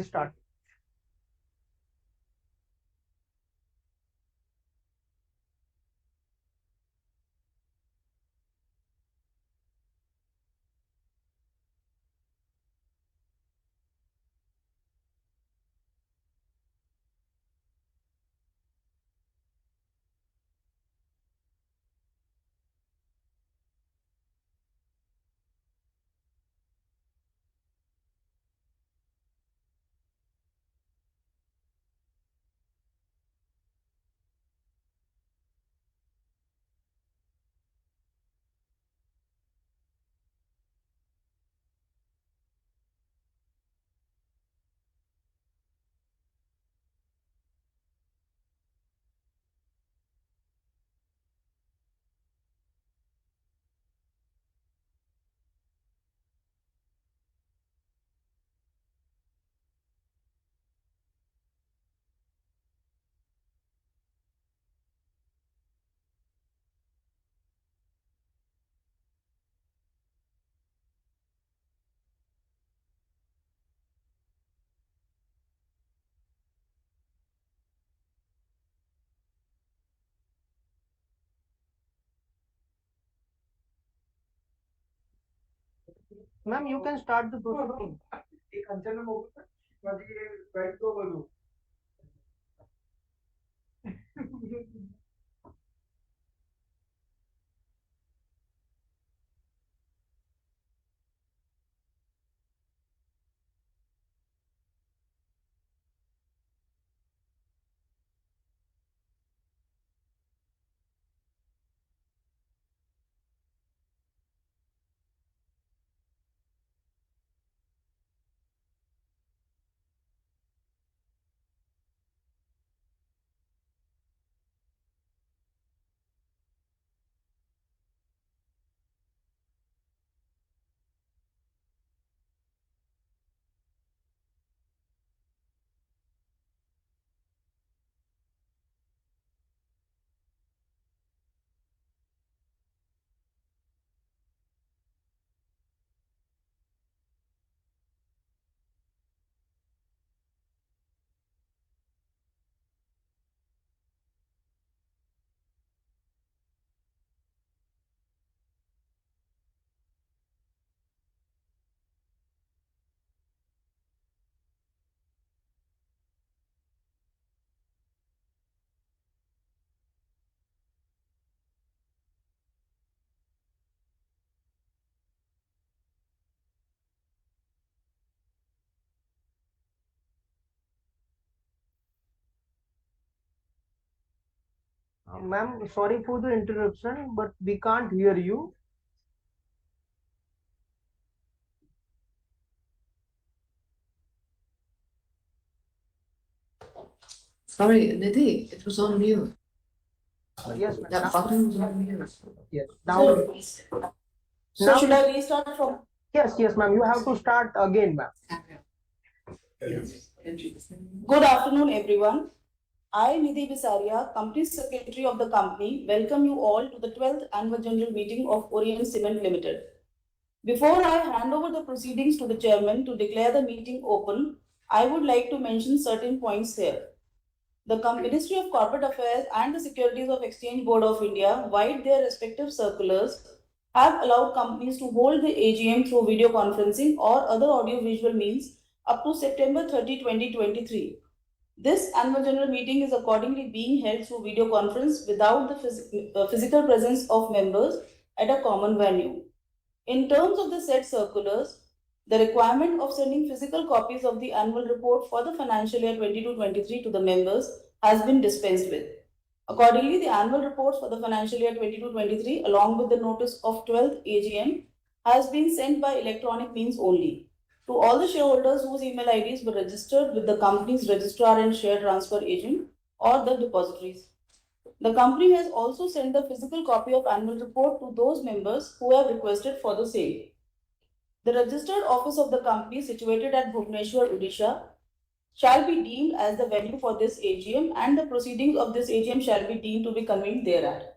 Start. Ma'am, you can start the proceeding. Ma'am, sorry for the interruption, but we can't hear you. Sorry, Nidhi, it was on mute. Yes, That ma'am. button was on mute. Yes. Now, So should I restart from? yes, ma'am. You have to start again, ma'am. Good afternoon, everyone. I, Nidhi Bisaria, Company Secretary of the company, welcome you all to the 12th Annual General Meeting of Orient Cement Limited. Before I hand over the proceedings to the Chairman to declare the meeting open, I would like to mention certain points here. The Ministry of Corporate Affairs and the Securities of Exchange Board of India, via their respective circulars, have allowed companies to hold the AGM through video conferencing or other audio-visual means up to September 30, 2023. This annual general meeting is accordingly being held through video conference without the physical presence of members at a common venue. In terms of the said circulars, the requirement of sending physical copies of the annual report for the financial year 22-23 to the members has been dispensed with. Accordingly, the annual reports for the financial year 22-23 along with the notice of 12th AGM has been sent by electronic means only to all the shareholders whose email IDs were registered with the company's registrar and share transfer agent or the depositories. The company has also sent the physical copy of annual report to those members who have requested for the same. The registered office of the company situated at Bhubaneswar, Odisha shall be deemed as the venue for this AGM and the proceedings of this AGM shall be deemed to be convened thereat.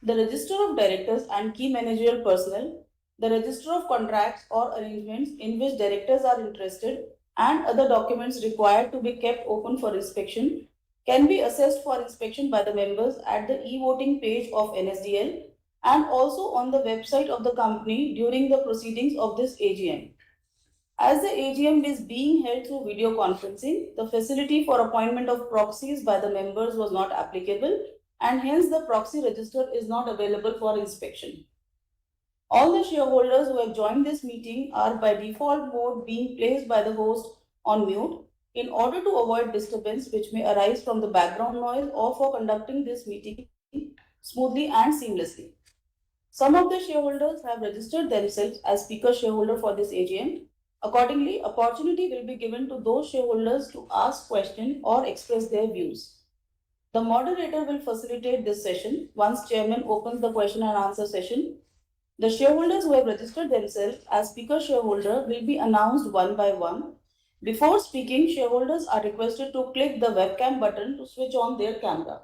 The register of directors and key managerial personnel, the register of contracts or arrangements in which directors are interested and other documents required to be kept open for inspection can be assessed for inspection by the members at the e-voting page of NSDL and also on the website of the company during the proceedings of this AGM. As the AGM is being held through video conferencing, the facility for appointment of proxies by the members was not applicable, and hence the proxy register is not available for inspection. All the shareholders who have joined this meeting are by default mode being placed by the host on mute in order to avoid disturbance which may arise from the background noise or for conducting this meeting smoothly and seamlessly. Some of the shareholders have registered themselves as speaker shareholder for this AGM. Accordingly, opportunity will be given to those shareholders to ask questions or express their views. The moderator will facilitate this session once chairman opens the question and answer session. The shareholders who have registered themselves as speaker shareholder will be announced one by one. Before speaking, shareholders are requested to click the webcam button to switch on their camera.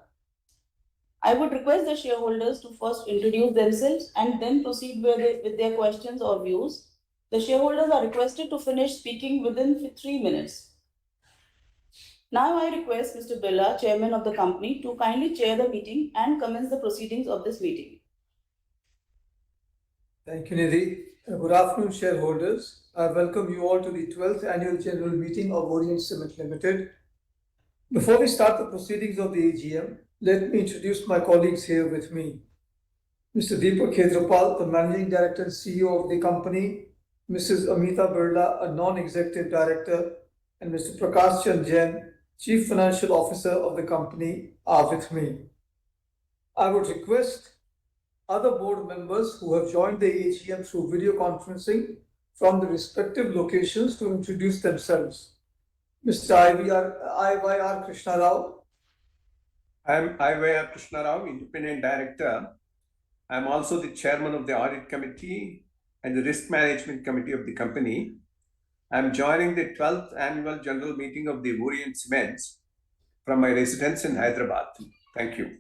I would request the shareholders to first introduce themselves and then proceed with their questions or views. The shareholders are requested to finish speaking within 3 minutes. Now I request Mr. Birla, Chairman of the company, to kindly chair the meeting and commence the proceedings of this meeting. Thank you, Nidhi. Good afternoon, shareholders. I welcome you all to the 12th Annual General Meeting of Orient Cement Limited. Before we start the proceedings of the AGM, let me introduce my colleagues here with me. Mr. Deepak Khetrapal, the Managing Director and CEO of the company, Mrs. Amita Birla, a Non-Executive Director, and Mr. Prakash Chand Jain, Chief Financial Officer of the company, are with me. I would request other board members who have joined the AGM through video conferencing from the respective locations to introduce themselves. Mr. IYR Krishna Rao. I am IYR Krishna Rao, Independent Director. I am also the Chairman of the Audit Committee and the Risk Management Committee of the company. I am joining the 12th Annual General Meeting of the Orient Cements from my residence in Hyderabad. Thank you.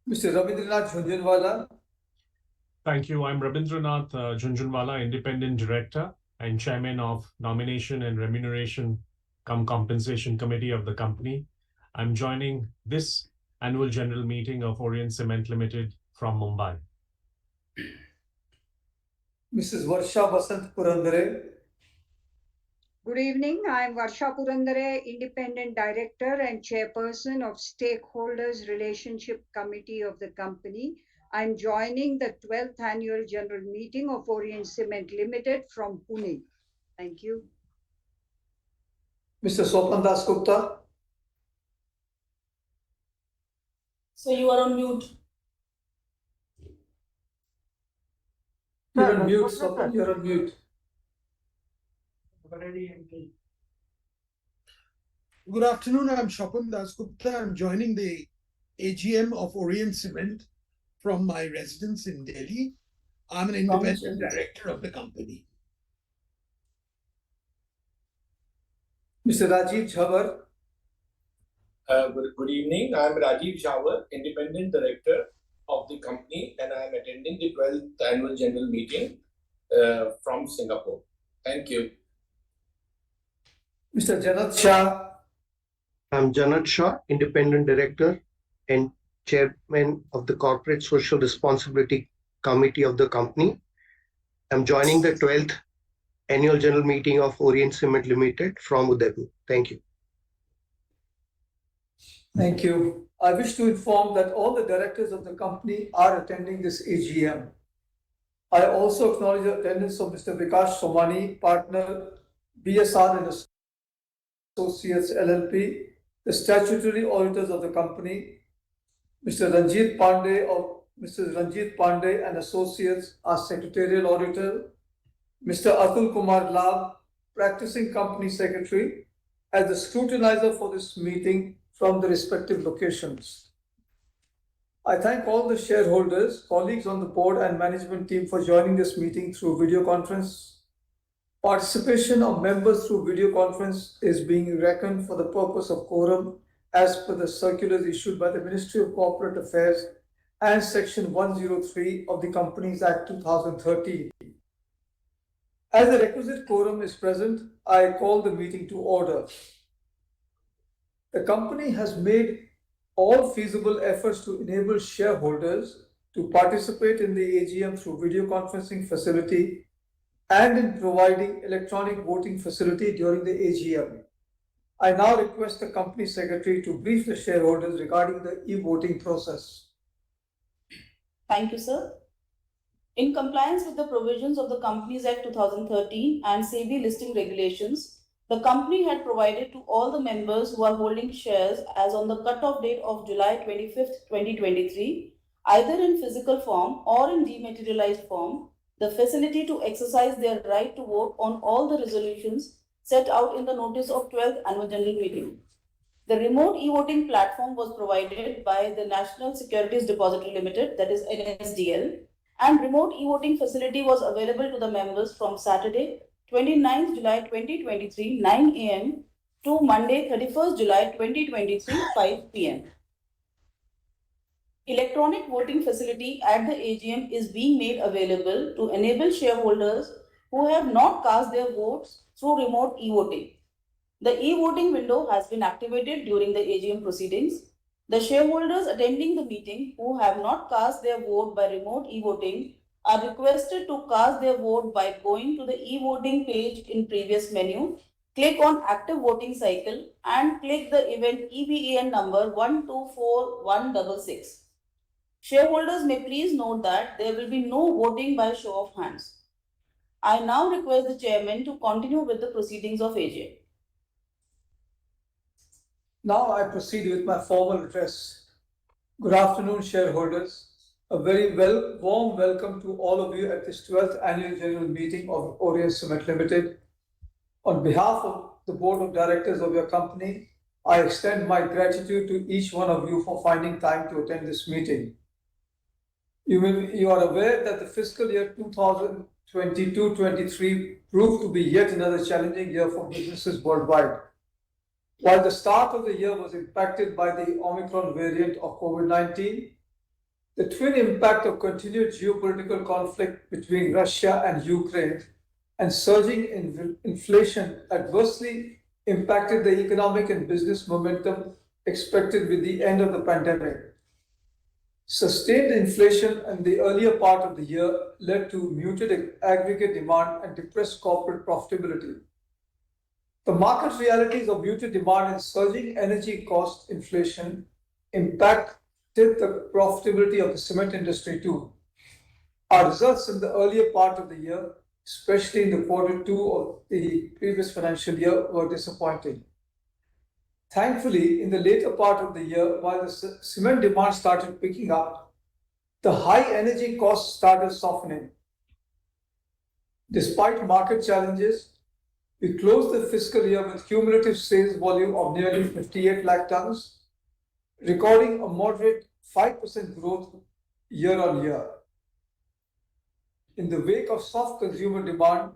Mr. Rabindranath Jhunjhunwala. Thank you. I'm Rabindranath Jhunjhunwala, Independent Director and Chairman of Nomination and Remuneration Compensation Committee of the company. I'm joining this Annual General Meeting of Orient Cement Limited from Mumbai. Mrs. Varsha Vasant Purandare. Good evening. I am Varsha Purandare, Independent Director and Chairperson of Stakeholders Relationship Committee of the company. I am joining the 12th Annual General Meeting of Orient Cement Limited from Pune. Thank you. Mr. Sopan Das Gupta. So you are on mute. You're on mute, Sopan. You're on mute. Good afternoon, I'm Shapan Das Gupta. I'm joining the AGM of Orient Cement from my residence in Delhi. I'm an independent director of the company. Mr. Rajiv Jhawar. Good evening. I'm Rajiv Jhawar, Independent Director of the company, and I'm attending the 12th Annual General Meeting from Singapore. Thank you. Mr. Janat Shah. I'm Janat Shah, Independent Director and Chairman of the Corporate Social Responsibility Committee of the company. I'm joining the 12th Annual General Meeting of Orient Cement Limited from Udaipur. Thank you. Thank you. I wish to inform that all the directors of the company are attending this AGM. I also acknowledge the attendance of Mr. Vikash Somani, Partner, BSR and Associates LLP, the statutory auditors of the company, Mr. Ranjit Pandey and Associates, our secretarial auditor, Mr. Atul Kumar Lab, practicing company secretary, as the scrutinizer for this meeting from the respective locations. I thank all the shareholders, colleagues on the board and management team for joining this meeting through video conference. Participation of members through video conference is being reckoned for the purpose of quorum as per the circulars issued by the Ministry of Corporate Affairs and Section 103 of the Companies Act 2013. As the requisite quorum is present, I call the meeting to order. The company has made all feasible efforts to enable shareholders to participate in the AGM through video conferencing facility and in providing electronic voting facility during the AGM. I now request the company secretary to brief the shareholders regarding the e-voting process. Thank you, sir. In compliance with the provisions of the Companies Act 2013 and SEBI listing regulations, the company had provided to all the members who are holding shares as on the cutoff date of July 25th, 2023, either in physical form or in dematerialized form, the facility to exercise their right to vote on all the resolutions set out in the notice of 12th Annual General Meeting. The remote e-voting platform was provided by the National Securities Depository Limited, that is NSDL, and remote e-voting facility was available to the members from Saturday, 29th July 2023, 9 a.m. to Monday, 31st July 2023, 5 p.m. Electronic voting facility at the AGM is being made available to enable shareholders who have not cast their votes through remote e-voting. The e-voting window has been activated during the AGM proceedings. The shareholders attending the meeting who have not cast their vote by remote e-voting are requested to cast their vote by going to the e-voting page in previous menu, click on active voting cycle and click the event EVEN number 124166. Shareholders may please note that there will be no voting by show of hands. I now request the chairman to continue with the proceedings of AGM. Now I proceed with my formal address. Good afternoon, shareholders. A very warm welcome to all of you at this 12th Annual General Meeting of Orient Cement Limited. On behalf of the Board of Directors of your company, I extend my gratitude to each one of you for finding time to attend this meeting. You are aware that the fiscal year 2022-23 proved to be yet another challenging year for businesses worldwide. While the start of the year was impacted by the Omicron variant of COVID-19, the twin impact of continued geopolitical conflict between Russia and Ukraine and surging inflation adversely impacted the economic and business momentum expected with the end of the pandemic. Sustained inflation in the earlier part of the year led to muted aggregate demand and depressed corporate profitability. The market realities of muted demand and surging energy cost inflation impacted the profitability of the cement industry too. Our results in the earlier part of the year, especially in the quarter 2 of the previous financial year, were disappointing. Thankfully, in the later part of the year, while the cement demand started picking up, the high energy costs started softening. Despite market challenges, we closed the fiscal year with cumulative sales volume of nearly 58 lakh tons, recording a moderate 5% growth year on year. In the wake of soft consumer demand,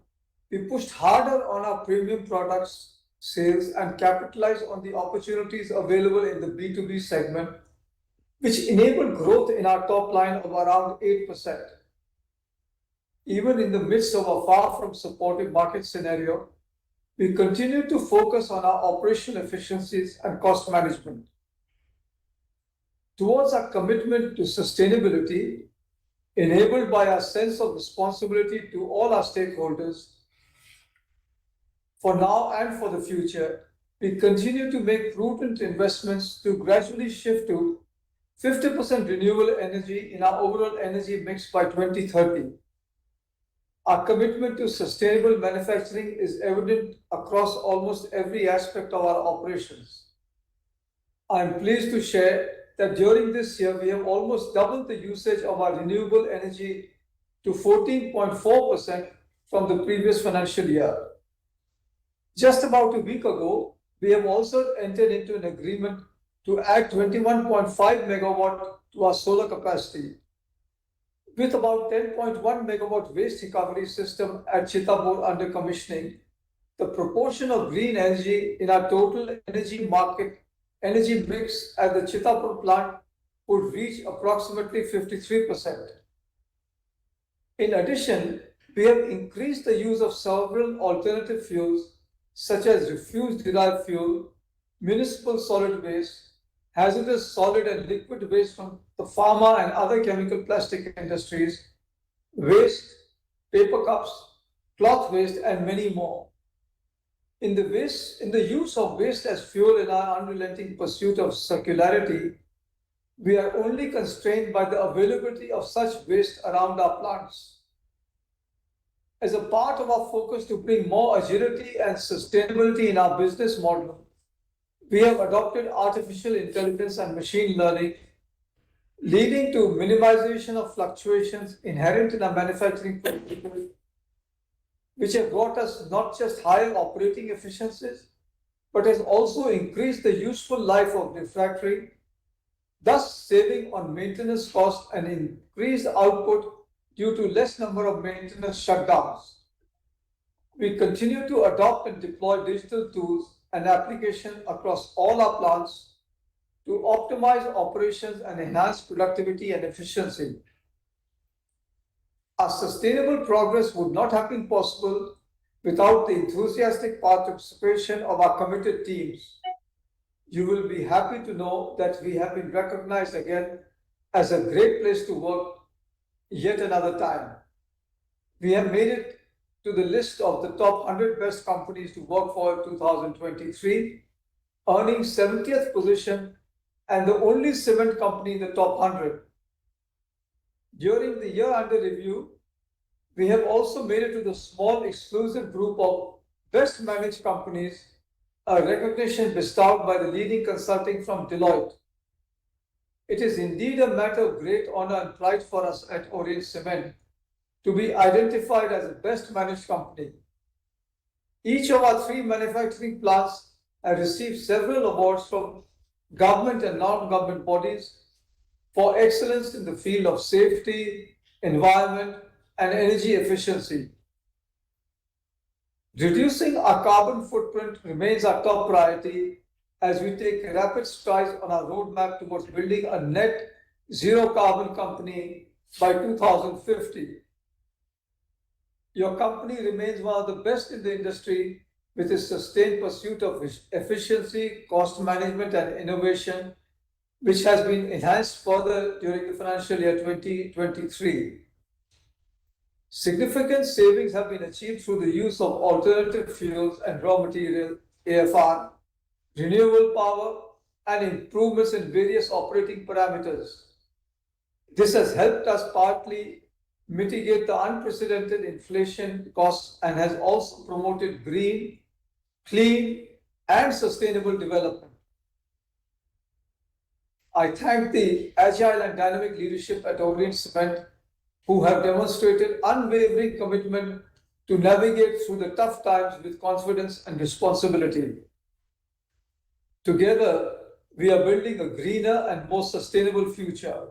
we pushed harder on our premium products sales and capitalized on the opportunities available in the B2B segment, which enabled growth in our top line of around 8%. Even in the midst of a far from supportive market scenario, we continue to focus on our operational efficiencies and cost management. Towards our commitment to sustainability, enabled by our sense of responsibility to all our stakeholders, for now and for the future, we continue to make prudent investments to gradually shift to 50% renewable energy in our overall energy mix by 2030. Our commitment to sustainable manufacturing is evident across almost every aspect of our operations. I am pleased to share that during this year, we have almost doubled the usage of our renewable energy to 14.4% from the previous financial year. Just about a week ago, we have also entered into an agreement to add 21.5 megawatt to our solar capacity. With about 10.1 megawatt waste recovery system at Chitapur under commissioning, the proportion of green energy in our total energy mix at the Chitapur plant would reach approximately 53%. In addition, We have increased the use of several alternative fuels such as refuse-derived fuel, municipal solid waste, hazardous solid and liquid waste from the pharma and other chemical plastic industries, waste, paper cups, cloth waste, and many more. In the use of waste as fuel in our unrelenting pursuit of circularity, we are only constrained by the availability of such waste around our plants. As a part of our focus to bring more agility and sustainability in our business model, we have adopted artificial intelligence and machine learning, leading to minimization of fluctuations inherent in our manufacturing processes, which have brought us not just higher operating efficiencies, but has also increased the useful life of the factory, thus saving on maintenance costs and increased output due to less number of maintenance shutdowns. We continue to adopt and deploy digital tools and applications across all our plants to optimize operations and enhance productivity and efficiency. Our sustainable progress would not have been possible without the enthusiastic participation of our committed teams. You will be happy to know that we have been recognized again as a great place to work yet another time. We have made it to the list of the top 100 best companies to work for in 2023, earning 70th position and the only cement company in the top 100. During the year under review, we have also made it to the small exclusive group of best managed companies, a recognition bestowed by the leading consulting firm Deloitte. It is indeed a matter of great honor and pride for us at Orient Cement to be identified as the best managed company. Each of our 3 manufacturing plants have received several awards from government and non-government bodies for excellence in the field of safety, environment, and energy efficiency. Reducing our carbon footprint remains our top priority as we take rapid strides on our roadmap towards building a net zero carbon company by 2050. Your company remains one of the best in the industry with its sustained pursuit of efficiency, cost management, and innovation, which has been enhanced further during the financial year 2023. Significant savings have been achieved through the use of alternative fuels and raw material, AFR, renewable power, and improvements in various operating parameters. This has helped us partly mitigate the unprecedented inflation costs and has also promoted green, clean, and sustainable development. I thank the agile and dynamic leadership at Orient Cement who have demonstrated unwavering commitment to navigate through the tough times with confidence and responsibility. Together, we are building a greener and more sustainable future.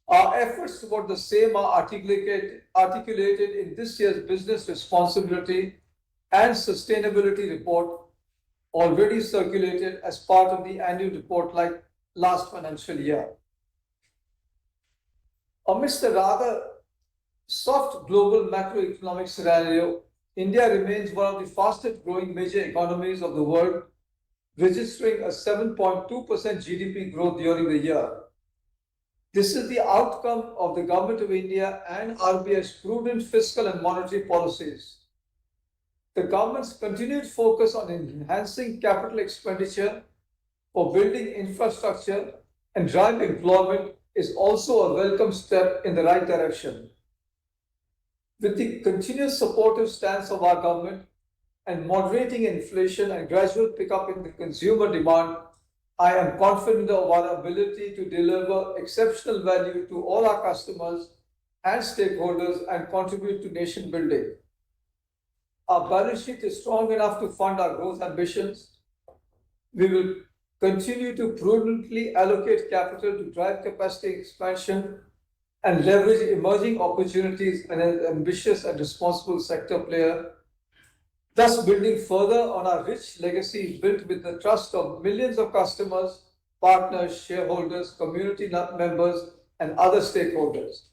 Our efforts toward the same are articulated in this year's Business Responsibility and Sustainability Report, already circulated as part of the annual report like last financial year. Amidst the rather soft global macroeconomic scenario, India remains one of the fastest growing major economies of the world, registering a 7.2% GDP growth during the year. This is the outcome of the Government of India and RBI's prudent fiscal and monetary policies. The government's continued focus on enhancing capital expenditure for building infrastructure and driving employment is also a welcome step in the right direction. With the continuous supportive stance of our government and moderating inflation and gradual pickup in the consumer demand, I am confident of our ability to deliver exceptional value to all our customers and stakeholders and contribute to nation building. Our balance sheet is strong enough to fund our growth ambitions. We will continue to prudently allocate capital to drive capacity expansion and leverage emerging opportunities as an ambitious and responsible sector player, thus building further on our rich legacy built with the trust of millions of customers, partners, shareholders, community members, and other stakeholders.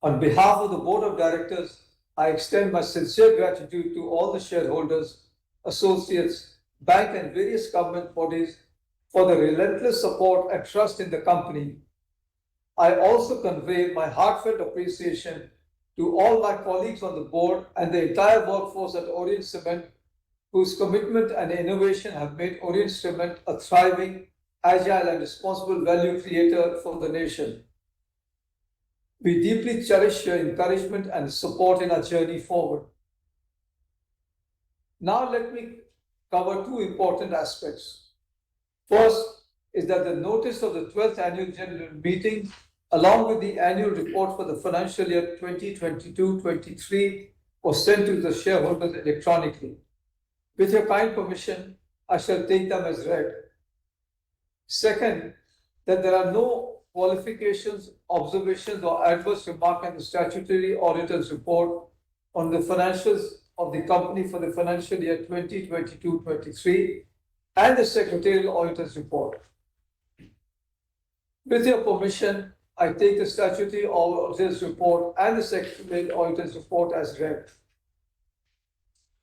On behalf of the Board of Directors, I extend my sincere gratitude to all the shareholders, associates, bank and various government bodies for the relentless support and trust in the company. I also convey my heartfelt appreciation to all my colleagues on the board and the entire workforce at Orient Cement, whose commitment and innovation have made Orient Cement a thriving, agile and responsible value creator for the nation. We deeply cherish your encouragement and support in our journey forward. Now let me cover two important aspects. First is that the notice of the 12th Annual General Meeting, along with the annual report for the financial year 2022-23, was sent to the shareholders electronically. With your kind permission, I shall take them as read. Second, that there are no qualifications, observations, or adverse remark in the statutory auditor's report on the financials of the company for the financial year 2022-23 and the secretarial auditor's report. With your permission, I take the statutory auditor's report and the secretarial auditor's report as read.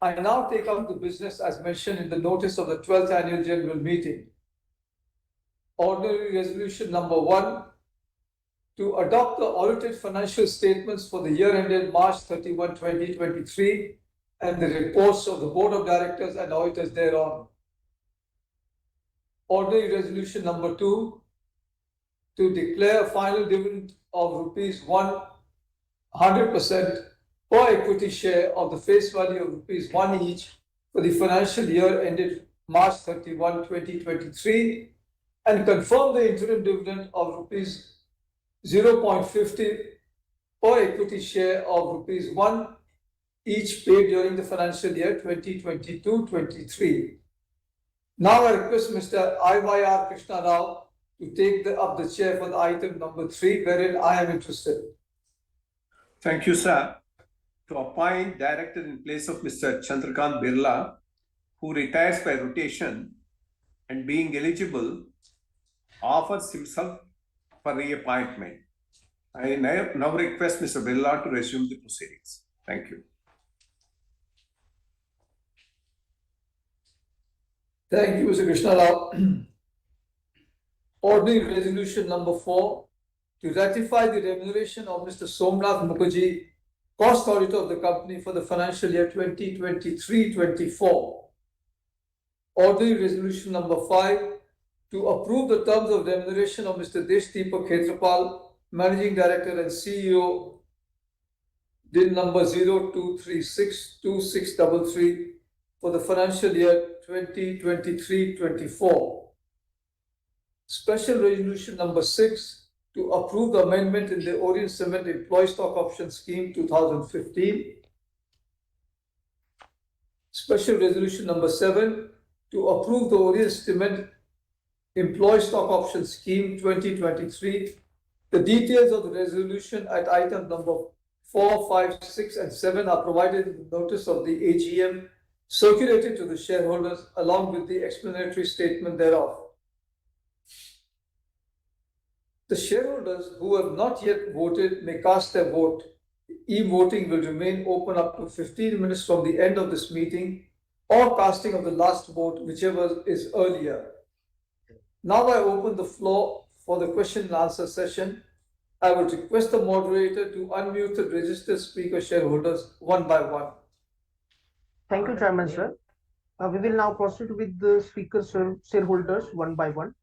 I now take up the business as mentioned in the notice of the 12th Annual General Meeting. Ordinary Resolution Number 1, to adopt the audited financial statements for the year ended March 31, 2023, and the reports of the Board of Directors and auditors thereon. Ordinary Resolution Number 2, to declare a final dividend of rupees 100% per equity share of the face value of rupees 1 each for the financial year ended March 31, 2023, and confirm the interim dividend of rupees 0.50 per equity share of rupees 1 each paid during the financial year 2022-23. Now I request Mr. IYR Krishna Rao to take up the chair for the item number 3, wherein I am interested. Thank you, sir. To appoint director in place of Mr. Chandrakant Birla, who retires by rotation and being eligible, offers himself for reappointment. I now request Mr. Birla to resume the proceedings. Thank you. Thank you, Mr. Krishna Rao. Ordinary Resolution Number 4, to ratify the remuneration of Mr. Somnath Mukherjee, Cost Auditor of the company for the financial year 2023-24. Ordinary Resolution Number 5, to approve the terms of remuneration of Mr. Deshdeepak Khetrapal, Managing Director and CEO, DIN number 02362633 for the financial year 2023-24. Special Resolution Number 6, to approve the amendment in the Orient Cement Employee Stock Option Scheme 2015. Special Resolution Number 7, to approve the Orient Cement Employee Stock Option Scheme 2023. The details of the resolution at item number 4, 5, 6, and 7 are provided in the notice of the AGM circulated to the shareholders along with the explanatory statement thereof. The shareholders who have not yet voted may cast their vote. E-voting will remain open up to 15 minutes from the end of this meeting, or casting of the last vote, whichever is earlier. Now I open the floor for the question and answer session. I would request the moderator to unmute the registered speaker shareholders one by one. Thank you, Chairman, sir. We will now proceed with the speaker shareholders one by one.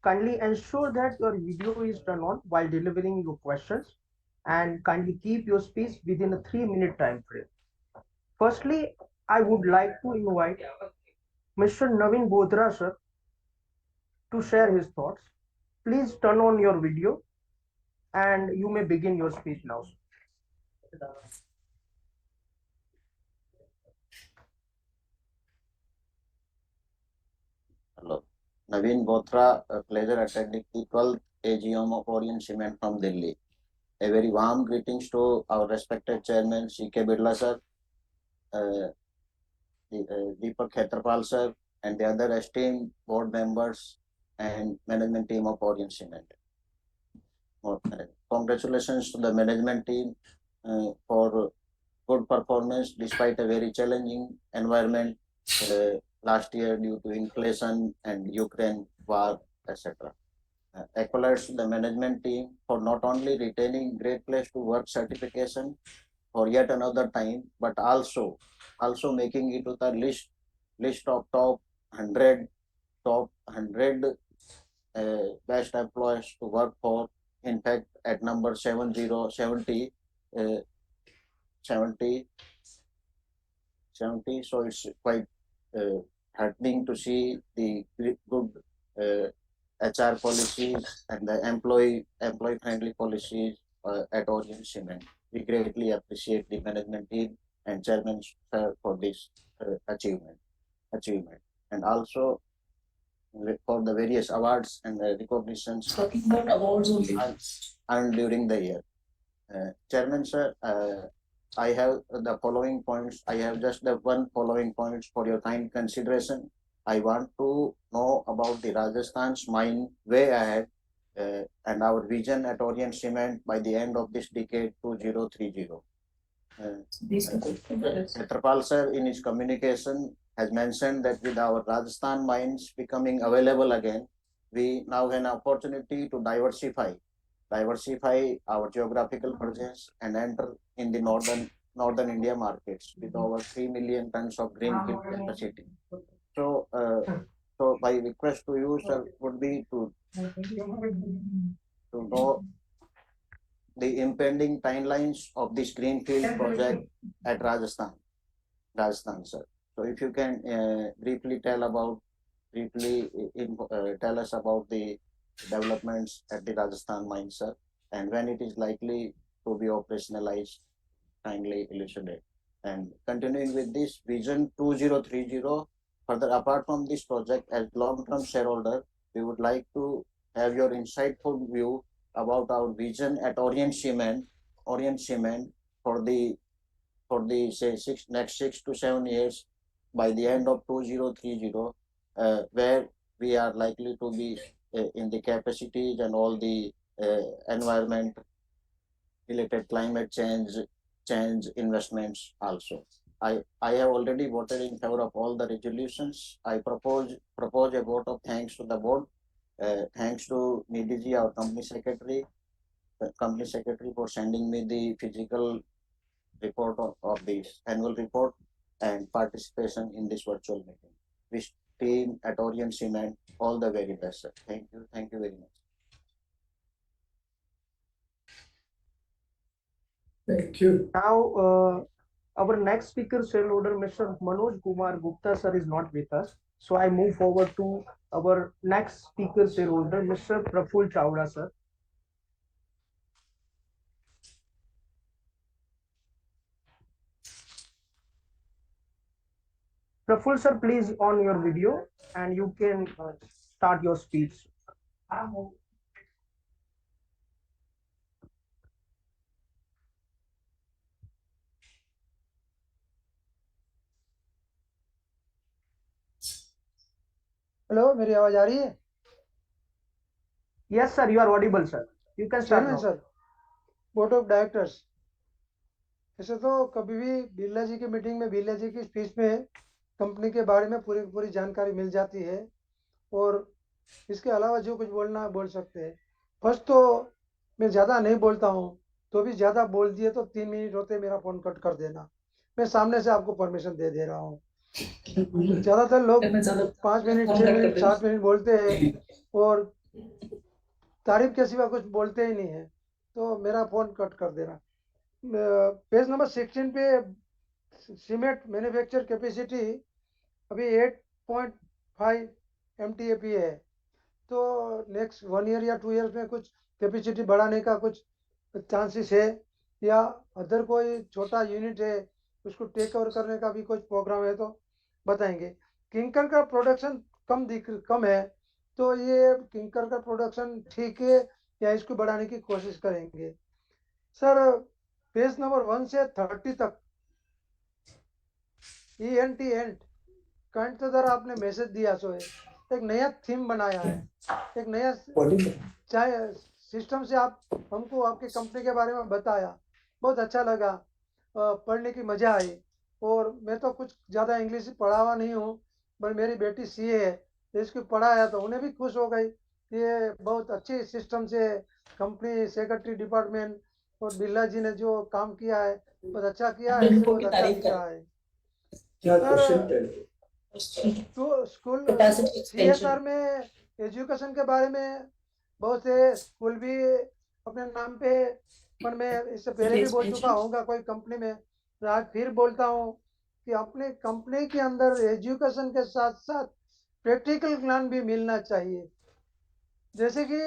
Kindly ensure that your video is turned on while delivering your questions, and kindly keep your speech within a 3-minute time frame. Firstly, I would like to invite Mr. Naveen Bodhra, sir, to share his thoughts. Please turn on your video and you may begin your speech now. Hello. Naveen Bothra, a pleasure attending the 12th AGM of Orient Cement from Delhi. A very warm greetings to our respected chairman, C.K. Birla sir, Deepak Khetrapal sir, and the other esteemed board members and management team of Orient Cement. Congratulations to the management team for good performance despite a very challenging environment last year due to inflation and Ukraine war, etc. Accolades to the management team for not only retaining Great Place to Work certification for yet another time, but also making it to the list of top 100 best employers to work for. In fact, at number 70, uh, 70, so it's quite heartening to see the good HR policies and the employee friendly policies at Orient Cement. We greatly appreciate the management team and chairman sir for this achievement, and also for the various awards and recognitions Talking about awards only. earned during the year. Chairman sir, I have the following points. I have just the one following points for your kind consideration. I want to know about the Rajasthan's mine way ahead and our vision at Orient Cement by the end of this decade 2030. Petrapal sir in his communication has mentioned that with our Rajasthan mines becoming available again, we now have an opportunity to diversify our geographical presence and enter in the northern India markets with over 3 million tons of greenfield capacity. So, my request to you, sir, would be to know the impending timelines of this greenfield project at Rajasthan, sir. So, if you can briefly tell us about the developments at the Rajasthan mine, sir, and when it is likely to be operationalized, kindly elucidate. And continuing with this vision 2030, further apart from this project, as long-term shareholder, we would like to have your insightful view about our vision at Orient Cement for the say next 6 to 7 years by the end of 2030, where we are likely to be in the capacities and all the environment related climate change investments also. I have already voted in favor of all the resolutions. I propose a vote of thanks to the board. Thanks to Nidhi, our company secretary, for sending me the physical report of this annual report and participation in this virtual meeting. Wish team at Orient Cement all the very best, sir. Thank you very much. Thank you. Now, our next speaker, shareholder, Mr. Manoj Kumar Gupta, sir, is not with us. So I move forward to our next speaker, shareholder, Mr. Praful Chawda, sir. Praful, sir, please on your video and you can start your speech. Hello मेरी आवाज आ रही है? Yes, sir, you are audible, sir. You can start chairman now. Sir, board of directors, ऐसे तो कभी भी बिरला जी की meeting में बिरला जी की स्पीच में कंपनी के बारे में पूरी जानकारी मिल जाती है और इसके अलावा जो कुछ बोलना है बोल सकते हैं। फर्स्ट तो मैं ज़्यादा नहीं बोलता हूँ, तो भी ज़्यादा बोल दिए तो 3 मिनट होते मेरा फ़ोन कट कर देना। मैं सामने से आपको परमिशन दे रहा हूँ। ज़्यादातर लोग 5 मिनट 6 मिनट 7 मिनट बोलते हैं और तारीफ के सिवा कुछ बोलते ही नहीं है, तो मेरा फ़ोन कट कर देना। पेज नंबर 16 पे सीमेंट मैन्युफैक्चर कैपेसिटी अभी 8.5 MTAP है, तो नेक्स्ट 1 ईयर या 2 ईयर्स में कुछ कैपेसिटी बढ़ाने का कुछ चांसेस है या अदर कोई छोटा यूनिट है उसको टेक ओवर करने का भी कुछ प्रोग्राम है तो बताएंगे। क्लिंकर का प्रोडक्शन कम है, तो ये क्लिंकर का प्रोडक्शन ठीक है या इसको बढ़ाने की कोशिश करेंगे। सर, पेज नंबर 1 से 30 तक एंड काइंड तो सर आपने मैसेज दिया सो है, एक नया थीम बनाया है, एक नया सिस्टम से आप हमको आपके कंपनी के बारे में बताया, बहुत अच्छा लगा, पढ़ने की मज़ा आई। और मैं तो कुछ ज़्यादा इंग्लिश पढ़ा हुआ नहीं हूँ, पर मेरी बेटी सीए है, तो इसको पढ़ाया तो उन्हें भी खुश हो गई कि ये बहुत अच्छी सिस्टम से कंपनी सेक्रेटरी डिपार्टमेंट और बिरला जी ने जो काम किया है बहुत अच्छा किया है, इससे बहुत अच्छा दिख रहा है। क्या सर, क्वेश्चन तो स्कूल Capacity extension. सीएसआर में एजुकेशन के बारे में बहुत से स्कूल भी अपने नाम पे, पर मैं इससे पहले भी बोल चुका होऊंगा कोई कंपनी में, तो आज फिर बोलता हूँ कि अपने कंपनी के अंदर एजुकेशन के साथ साथ प्रैक्टिकल ज्ञान भी मिलना चाहिए। जैसे कि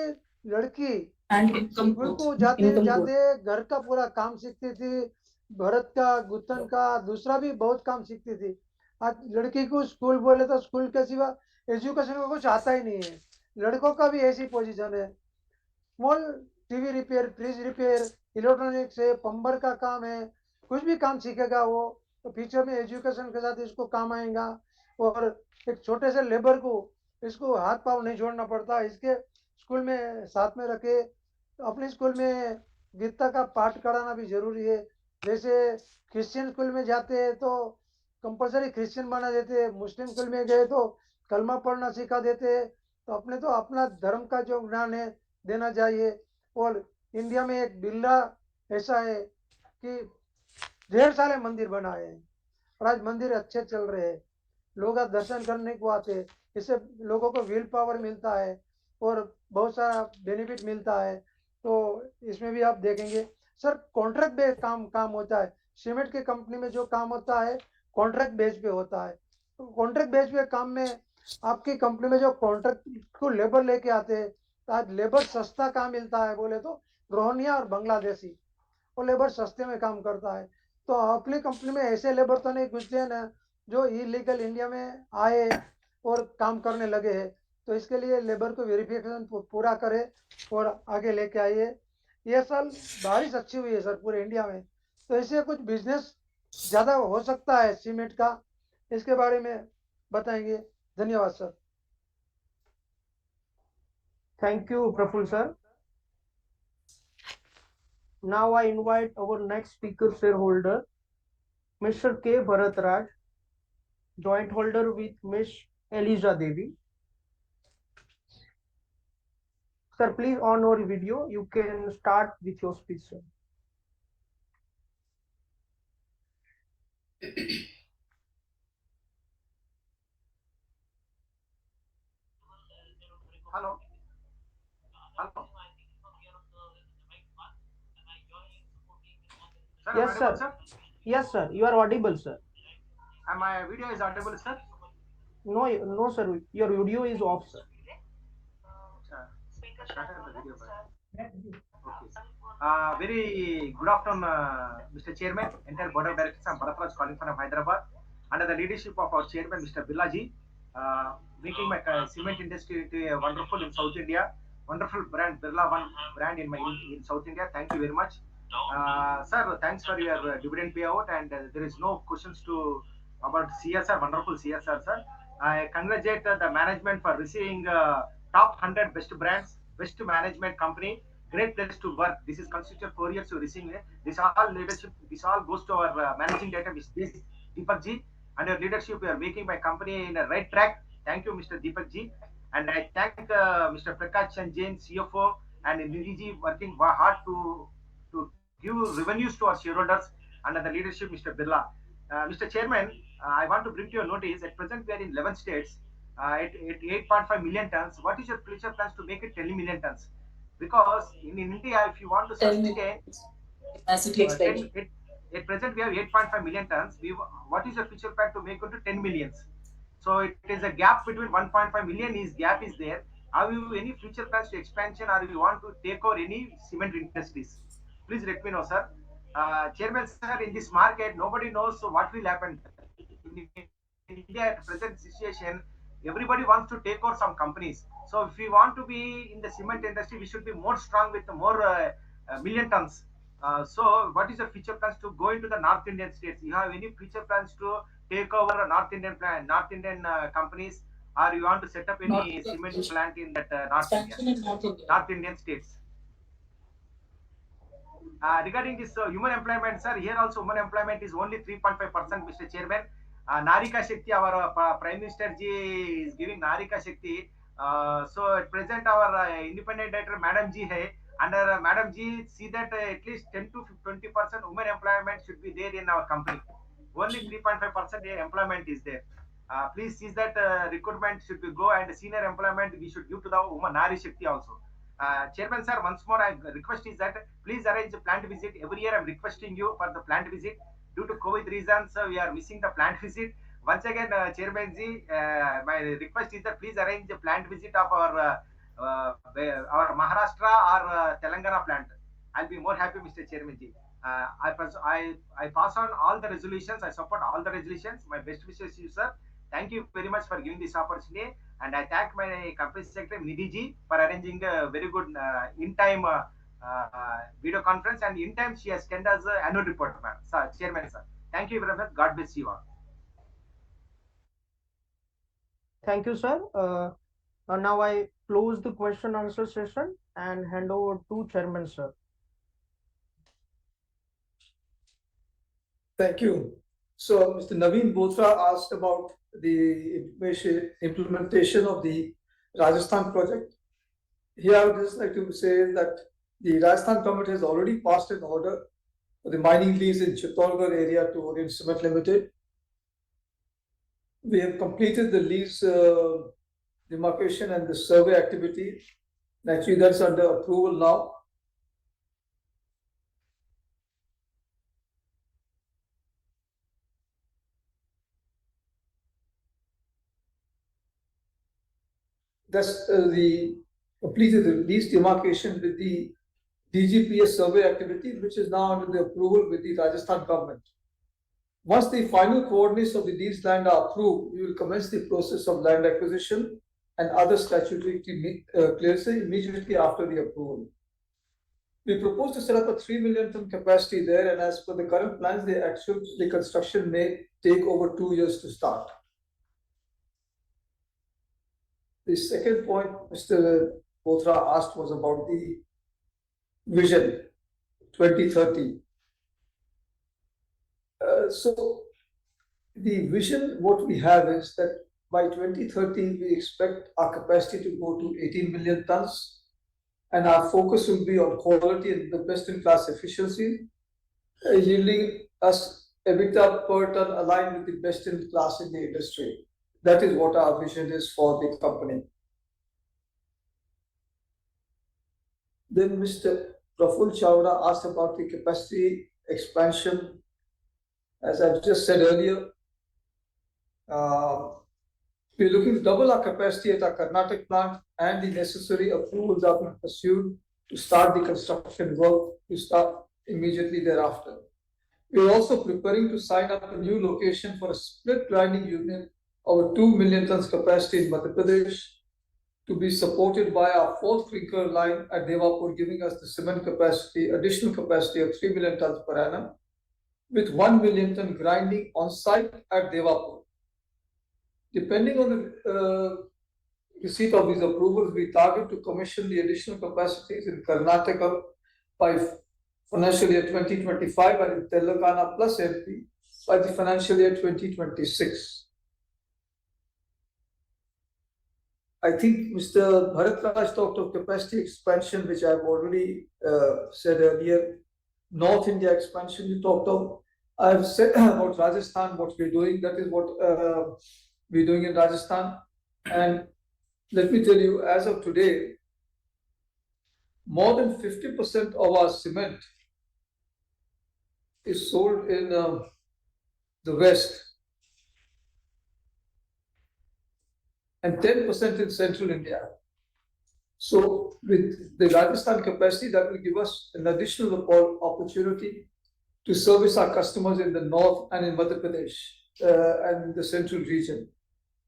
लड़की And income स्कूल growth. को जाते Income growth. जाते घर का पूरा काम सीखती थी, भरत का, गुत्थन का, दूसरा भी बहुत काम सीखती थी। आज लड़की को स्कूल बोले तो स्कूल के सिवा एजुकेशन का कुछ आता ही नहीं है। लड़कों का भी ऐसी पोजीशन है, small TV repair, fridge repair, electronics है, प्लम्बर का काम है, कुछ भी काम सीखेगा वो तो फ्यूचर में एजुकेशन के साथ इसको काम आएगा। और एक छोटे से लेबर को इसको हाथ पाँव नहीं जोड़ना पड़ता, इसके स्कूल में साथ में रखे। अपने स्कूल में गीता का पाठ कराना भी जरूरी है। जैसे क्रिश्चियन स्कूल में जाते हैं तो कंपलसरी क्रिश्चियन बना देते हैं, मुस्लिम स्कूल में गए तो कलमा पढ़ना सिखा देते हैं। तो अपने तो अपना धर्म का जो ज्ञान है देना चाहिए। और इंडिया में एक बिरला ऐसा है कि ढेर सारे मंदिर बनाए हैं और आज मंदिर अच्छे चल रहे हैं, लोग आज दर्शन करने को आते हैं, इससे लोगों को विल पावर मिलता है और बहुत सारा बेनिफिट मिलता है। तो इसमें भी आप देखेंगे सर, कॉन्ट्रैक्ट बेस काम होता है। सीमेंट की कंपनी में जो काम होता है कॉन्ट्रैक्ट बेस पे होता है। तो कॉन्ट्रैक्ट बेस पे काम में आपकी कंपनी में जो कॉन्ट्रैक्ट को लेबर लेके आते हैं, तो आज लेबर सस्ता कहाँ मिलता है बोले तो रोहनिया और बांग्लादेशी, वो लेबर सस्ते में काम करता है। तो अपनी कंपनी में ऐसे लेबर तो नहीं घुसते हैं ना जो इलीगल इंडिया में आए और काम करने लगे हैं। तो इसके लिए लेबर को वेरिफिकेशन पूरा करे और आगे लेके आइए। ये साल बारिश अच्छी हुई है सर पूरे इंडिया में, तो इससे कुछ बिजनेस ज़्यादा हो सकता है सीमेंट का, इसके बारे में बताएंगे। धन्यवाद sir. Thank you, Praful sir. Now I invite our next speaker shareholder, Mr. K. Bharatraj, joint holder with Ms. Eliza Devi. Sir, please on your video. You can start with your speech, sir. Hello. Hello. Sir, Yes, am I sir. audible, sir? Yes, sir. You are audible, sir. And my video is audible, sir? No, no, sir. Your video is off, sir. Started the video, okay. Very good afternoon, Mr. Chairman, entire board of directors. I'm Bharatraj calling from Hyderabad. Under the leadership of our chairman, Mr. Billaji, making my cement industry to a wonderful in South India. Wonderful brand, Birla One brand in South India. Thank you very much. Sir, thanks for your dividend payout, and there is no questions to about CSR, wonderful CSR, sir. I congratulate the management for receiving top 100 best brands, best management company, great place to work. This is constituted 4 years to receiving it. This all leadership, this all goes to our managing director, Mr. Deepak ji. Under your leadership, we are making my company in a right track. Thank you, Mr. Deepak ji. And I thank Mr. Prakash and Jain, CFO, and Nidhi ji working hard to give revenues to our shareholders under the leadership Mr. Birla. Mr. Chairman, I want to bring to your notice at present we are in 11 states at 8.5 million tons. What is your future plans to make it 10 million tons? Because in India, if you want to sustain Capacity expansion. at present we have 8.5 million tons. What is your future plan to make it to 10 millions? So it is a gap between 1.5 million gap is there. Have you any future plans to expansion, or you want to take over any cement industries? Please let me know, sir. Chairman, sir, in this market, nobody knows what will happen. In India at present situation, everybody wants to take over some companies. So if we want to be in the cement industry, we should be more strong with more million tons. So what is the future plans to go into the North Indian states? You have any future plans to take over a North Indian companies, or you want to set up any cement plant in that North India, North Indian states? Regarding this human employment, sir, here also human employment is only 3.5%, Mr. Chairman. Narika Shakti, our Prime Minister ji is giving Narika Shakti. So at present, our independent director, Madam ji, hai, under Madam ji, see that at least 10 to 20% women employment should be there in our company. Only 3.5% employment is there. Please see that recruitment should be go and senior employment we should give to the woman Nari Shakti also. Chairman sir, once more I request is that please arrange a plant visit. Every year I'm requesting you for the plant visit. Due to COVID reasons, we are missing the plant visit. Once again, Chairman ji, my request is that please arrange a plant visit of our Maharashtra or Telangana plant. I'll be more happy, Mr. Chairman ji. I pass on all the resolutions. I support all the resolutions. My best wishes to you, sir. Thank you very much for giving this opportunity. And I thank my company secretary Nidhi ji for arranging a very good in-time video conference, and in time she has sent us annual report, ma'am. Sir, Chairman, sir. Thank you very much. God bless you all. Thank you, sir. Now I close the question answer session and hand over to Chairman, sir. Thank you. So Mr. Naveen Bothra asked about the implementation of the Rajasthan project. Here I would just like to say that the Rajasthan government has already passed an order for the mining lease in Chittorgarh area to Orient Cement Limited. We have completed the lease demarcation and the survey activity. Actually, that's under approval now. That's the completed the lease demarcation with the DGPS survey activity, which is now under the approval with the Rajasthan government. Once the final coordinates of the leased land are approved, we will commence the process of land acquisition and other statutory clearances immediately after the approval. We propose to set up a 3 million ton capacity there, and as per the current plans, the construction may take over 2 years to start. The second point Mr. Bothra asked was about the vision 2030. So the vision, what we have is that by 2030, we expect our capacity to go to 18 million tons, and our focus will be on quality and the best-in-class efficiency, yielding us EBITDA per ton aligned with the best-in-class in the industry. That is what our vision is for the company. Then Mr. Praful Chawda asked about the capacity expansion. As I've just said earlier, we're looking to double our capacity at our Karnataka plant, and the necessary approvals are being pursued to start the construction work to start immediately thereafter. We're also preparing to sign up a new location for a split grinding unit of 2 million tons capacity in Madhya Pradesh, to be supported by our fourth clinker line at Devapur, giving us the cement capacity, additional capacity of 3 million tons per annum, with 1 million ton grinding on site at Devapur. Depending on the receipt of these approvals, we target to commission the additional capacities in Karnataka by financial year 2025 and in Telangana plus MP by the financial year 2026. I think Mr. Bharatraj talked of capacity expansion, which I've already said earlier. North India expansion you talked of. I've said about Rajasthan, what we're doing. That is what we're doing in Rajasthan. And let me tell you, as of today, more than 50% of our cement is sold in the West and 10% in Central India. So with the Rajasthan capacity, that will give us an additional opportunity to service our customers in the north and in Madhya Pradesh and the central region.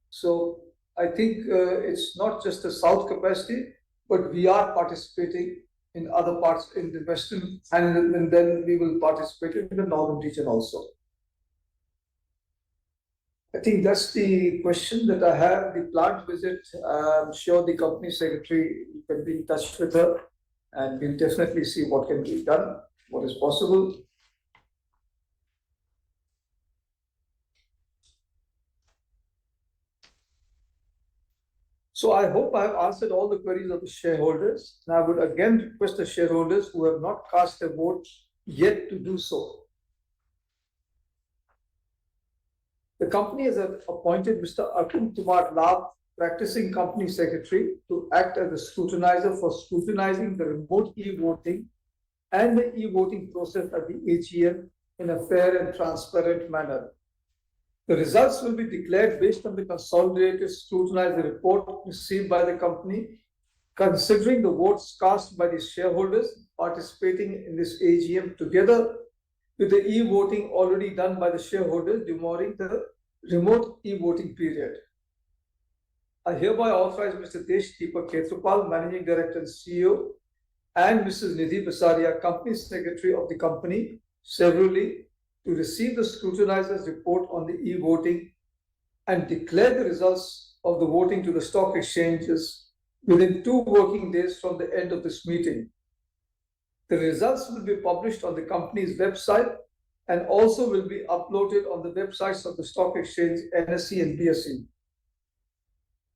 So I think it's not just a south capacity, but we are participating in other parts in the western, and then we will participate in the northern region also. I think that's the question that I have. The plant visit, I'm sure the company secretary can be in touch with her, and we'll definitely see what can be done. what is possible. So I hope I have answered all the queries of the shareholders, and I would again request the shareholders who have not cast their votes yet to do so. The company has appointed Mr. Atul Kumar Lal, practicing company secretary, to act as a scrutinizer for scrutinizing the remote e-voting and the e-voting process at the AGM in a fair and transparent manner. The results will be declared based on the consolidated scrutinizer report received by the company, considering the votes cast by the shareholders participating in this AGM together with the e-voting already done by the shareholders during the remote e-voting period. I hereby authorize Mr. Desh Deepak Khetrapal, Managing Director and CEO, and Mrs. Nidhi Basaria, Company Secretary of the company, severally, to receive the scrutinizer's report on the e-voting and declare the results of the voting to the stock exchanges within 2 working days from the end of this meeting. The results will be published on the company's website and also will be uploaded on the websites of the stock exchange, NSE and BSE.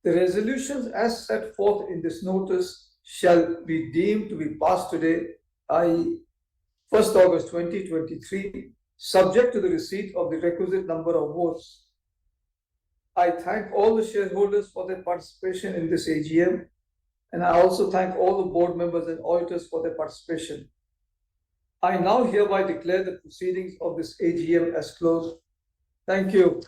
The resolutions as set forth in this notice shall be deemed to be passed today, i.e. 1st August 2023, subject to the receipt of the requisite number of votes. I thank all the shareholders for their participation in this AGM, and I also thank all the board members and auditors for their participation. I now hereby declare the proceedings of this AGM as closed. Thank you.